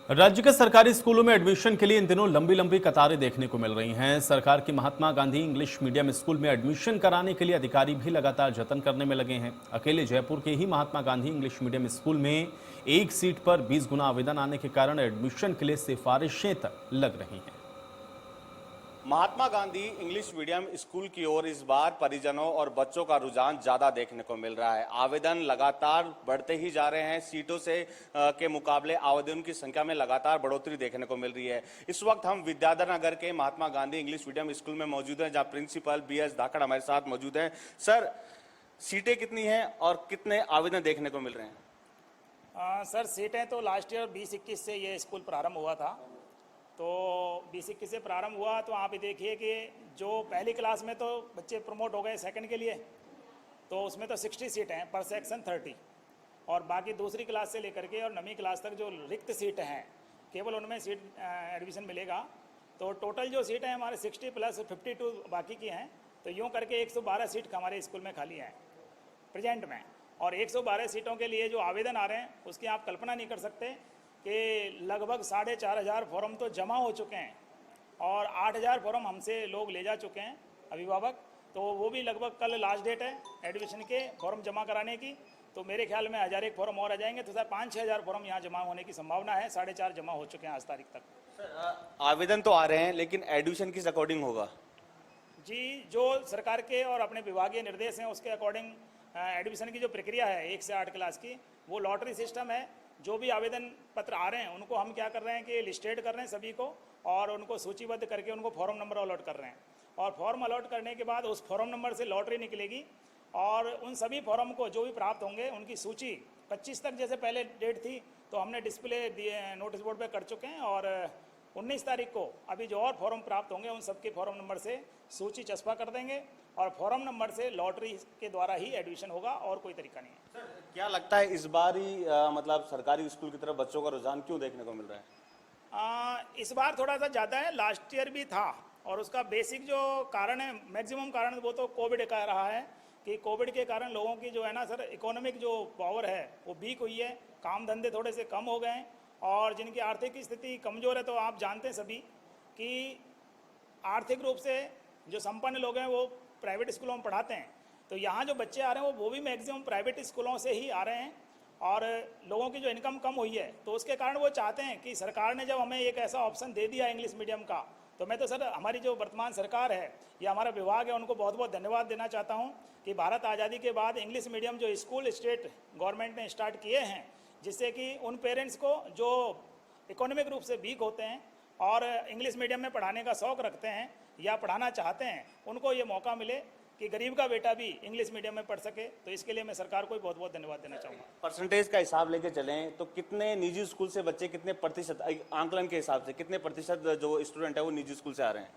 राज्य के सरकारी स्कूलों में एडमिशन के लिए इन दिनों लंबी लंबी कतारें देखने को मिल रही हैं। सरकार की Mahatma Gandhi English medium school में एडमिशन कराने के लिए अधिकारी भी लगातार जतन करने में लगे हैं। अकेले जयपुर के ही Mahatma Gandhi English medium school में एक सीट पर 20 गुना आवेदन आने के कारण एडमिशन के लिए सिफारिशें तक लग रही हैं। Mahatma Gandhi English medium school की ओर इस बार परिजनों और बच्चों का रुझान ज्यादा देखने को मिल रहा है। आवेदन लगातार बढ़ते ही जा रहे हैं। सीटों से के मुकाबले आवेदन की संख्या में लगातार बढ़ोतरी देखने को मिल रही है। इस वक्त हम विद्याधर नगर के Mahatma Gandhi English medium school में मौजूद हैं, जहां प्रिंसिपल BS धाकड़ हमारे साथ मौजूद हैं। सर, सीटें कितनी हैं और कितने आवेदन देखने को मिल रहे हैं? सर, सीटें तो लास्ट ईयर 20-21 से ये स्कूल प्रारंभ हुआ था, तो 20-21 से प्रारंभ हुआ। तो आप देखिए कि जो पहली क्लास में तो बच्चे प्रमोट हो गए सेकंड के लिए, तो उसमें तो 60 सीटें हैं, पर सेक्शन 30, और बाकी दूसरी क्लास से लेकर के और 9वीं क्लास तक जो रिक्त सीटें हैं केवल उनमें सीट एडमिशन मिलेगा। तो टोटल जो सीटें हैं हमारे 60 + 52 बाकी की हैं, तो यूँ करके 112 सीट हमारे स्कूल में खाली हैं प्रेजेंट में। और 112 सीटों के लिए जो आवेदन आ रहे हैं उसकी आप कल्पना नहीं कर सकते कि लगभग 4,500 फॉर्म तो जमा हो चुके हैं और 8,000 फॉर्म हमसे लोग ले जा चुके हैं अभिभावक। तो वो भी लगभग कल लास्ट डेट है एडमिशन के फॉर्म जमा कराने की। तो मेरे ख्याल में 1,001 फॉर्म और आ जाएंगे, तो सर 5-6 हज़ार फॉर्म यहाँ जमा होने की संभावना है। 4,500 जमा हो चुके हैं आज तारीख तक। सर, आवेदन तो आ रहे हैं, लेकिन एडमिशन किस अकॉर्डिंग होगा? जी, जो सरकार के और अपने विभागीय निर्देश हैं उसके अकॉर्डिंग एडमिशन की जो प्रक्रिया है 1 से 8 क्लास की, वो लॉटरी सिस्टम है। जो भी आवेदन पत्र आ रहे हैं उनको हम क्या कर रहे हैं कि लिस्टेड कर रहे हैं सभी को, और उनको सूचीबद्ध करके उनको फॉर्म नंबर अलॉट कर रहे हैं। और फॉर्म अलॉट करने के बाद उस फॉर्म नंबर से लॉटरी निकलेगी, और उन सभी फॉर्म को जो भी प्राप्त होंगे उनकी सूची 25 तक, जैसे पहले डेट थी तो हमने डिस्प्ले नोटिस बोर्ड पे कर चुके हैं, और 19 तारीख को अभी जो और फॉर्म प्राप्त होंगे उन सबके फॉर्म नंबर से सूची चस्पा कर देंगे, और फॉर्म नंबर से लॉटरी के द्वारा ही एडमिशन होगा, और कोई तरीका नहीं है। सर, क्या लगता है इस बार ही मतलब सरकारी स्कूल की तरफ बच्चों का रुझान क्यों देखने को मिल रहा है? इस बार थोड़ा सा ज़्यादा है, लास्ट ईयर भी था, और उसका बेसिक जो कारण है, मैक्सिमम कारण वो तो कोविड का रहा है कि कोविड के कारण लोगों की जो है ना सर इकोनॉमिक जो पावर है वो वीक हुई है, काम धंधे थोड़े से कम हो गए हैं, और जिनकी आर्थिक स्थिति कमज़ोर है। तो आप जानते हैं सभी कि आर्थिक रूप से जो संपन्न लोग हैं वो प्राइवेट स्कूलों में पढ़ाते हैं, तो यहाँ जो बच्चे आ रहे हैं वो भी मैक्सिमम प्राइवेट स्कूलों से ही आ रहे हैं, और लोगों की जो इनकम कम हुई है तो उसके कारण वो चाहते हैं कि सरकार ने जब हमें एक ऐसा ऑप्शन दे दिया इंग्लिश मीडियम का, तो मैं तो सर हमारी जो वर्तमान सरकार है या हमारा विभाग है उनको बहुत बहुत धन्यवाद देना चाहता हूँ कि भारत आज़ादी के बाद इंग्लिश मीडियम जो स्कूल स्टेट गवर्नमेंट ने स्टार्ट किए हैं, जिससे कि उन पेरेंट्स को जो इकोनॉमिक रूप से वीक होते हैं और इंग्लिश मीडियम में पढ़ाने का शौक़ रखते हैं या पढ़ाना चाहते हैं, उनको ये मौका मिले कि गरीब का बेटा भी इंग्लिश मीडियम में पढ़ सके। तो इसके लिए मैं सरकार को बहुत बहुत धन्यवाद देना चाहूँगा। परसेंटेज का हिसाब लेके चलें तो कितने निजी स्कूल से बच्चे, कितने प्रतिशत, आंकलन के हिसाब से कितने प्रतिशत जो स्टूडेंट है वो निजी स्कूल से आ रहे हैं?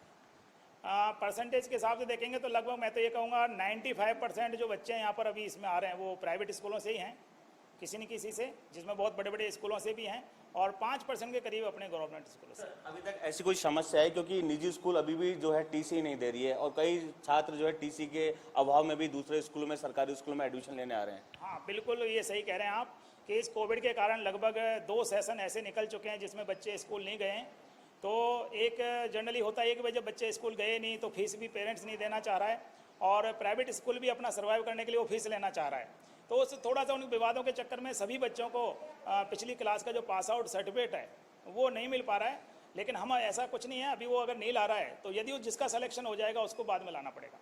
परसेंटेज के हिसाब से देखेंगे तो लगभग मैं तो ये कहूँगा 95% जो बच्चे यहाँ पर अभी इसमें आ रहे हैं वो प्राइवेट स्कूलों से ही हैं, किसी न किसी से, जिसमें बहुत बड़े बड़े स्कूलों से भी हैं, और 5% के करीब अपने गवर्नमेंट स्कूलों से। अभी तक ऐसी कोई समस्या है? क्योंकि निजी स्कूल अभी भी जो है TC नहीं दे रही है, और कई छात्र जो है TC के अभाव में भी दूसरे स्कूलों में, सरकारी स्कूलों में एडमिशन लेने आ रहे हैं। हाँ, बिल्कुल ये सही कह रहे हैं आप कि इस कोविड के कारण लगभग 2 सेशन ऐसे निकल चुके हैं जिसमें बच्चे स्कूल नहीं गए हैं। तो एक जनरली होता है कि भाई जब बच्चे स्कूल गए नहीं तो फीस भी पेरेंट्स नहीं देना चाह रहा है, और प्राइवेट स्कूल भी अपना सर्वाइव करने के लिए वो फीस लेना चाह रहा है। तो उस थोड़ा सा उन विवादों के चक्कर में सभी बच्चों को पिछली क्लास का जो पास आउट सर्टिफिकेट है वो नहीं मिल पा रहा है। लेकिन हम ऐसा कुछ नहीं है, अभी वो अगर नहीं ला रहा है तो यदि जिसका सिलेक्शन हो जाएगा उसको बाद में लाना पड़ेगा।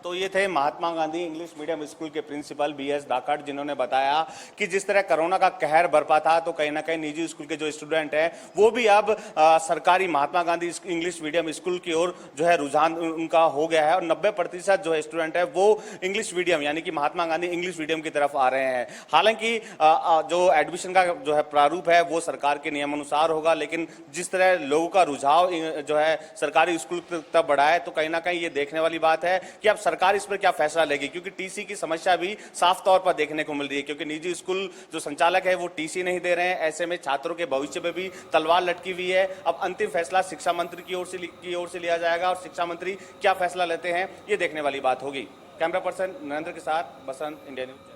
तो ये थे Mahatma Gandhi English medium school के प्रिंसिपल BS धाकड़, जिन्होंने बताया कि जिस तरह कोरोना का कहर बरपा था तो कहीं ना कहीं निजी स्कूल के जो स्टूडेंट हैं वो भी अब सरकारी Mahatma Gandhi English medium school की ओर जो है रुझान उनका हो गया है, और 90% जो है स्टूडेंट है वो इंग्लिश मीडियम यानी कि महात्मा गांधी इंग्लिश मीडियम की तरफ आ रहे हैं। हालांकि जो एडमिशन का जो है प्रारूप है वो सरकार के नियमानुसार होगा, लेकिन जिस तरह लोगों का रुझाव जो है सरकारी स्कूल तक बढ़ा है तो कहीं ना कहीं ये देखने वाली बात है कि अब सरकार इस पर क्या फैसला लेगी, क्योंकि TC की समस्या भी साफ तौर पर देखने को मिल रही है, क्योंकि निजी स्कूल जो संचालक है वो TC नहीं दे रहे हैं। ऐसे में छात्रों के भविष्य पे भी तलवार लटकी हुई है। अब अंतिम फैसला शिक्षा मंत्री की ओर से लिया जाएगा, और शिक्षा मंत्री क्या फैसला लेते हैं ये देखने वाली बात होगी। कैमरा पर्सन नरेंद्र के साथ बसंत, इंडिया न्यूज।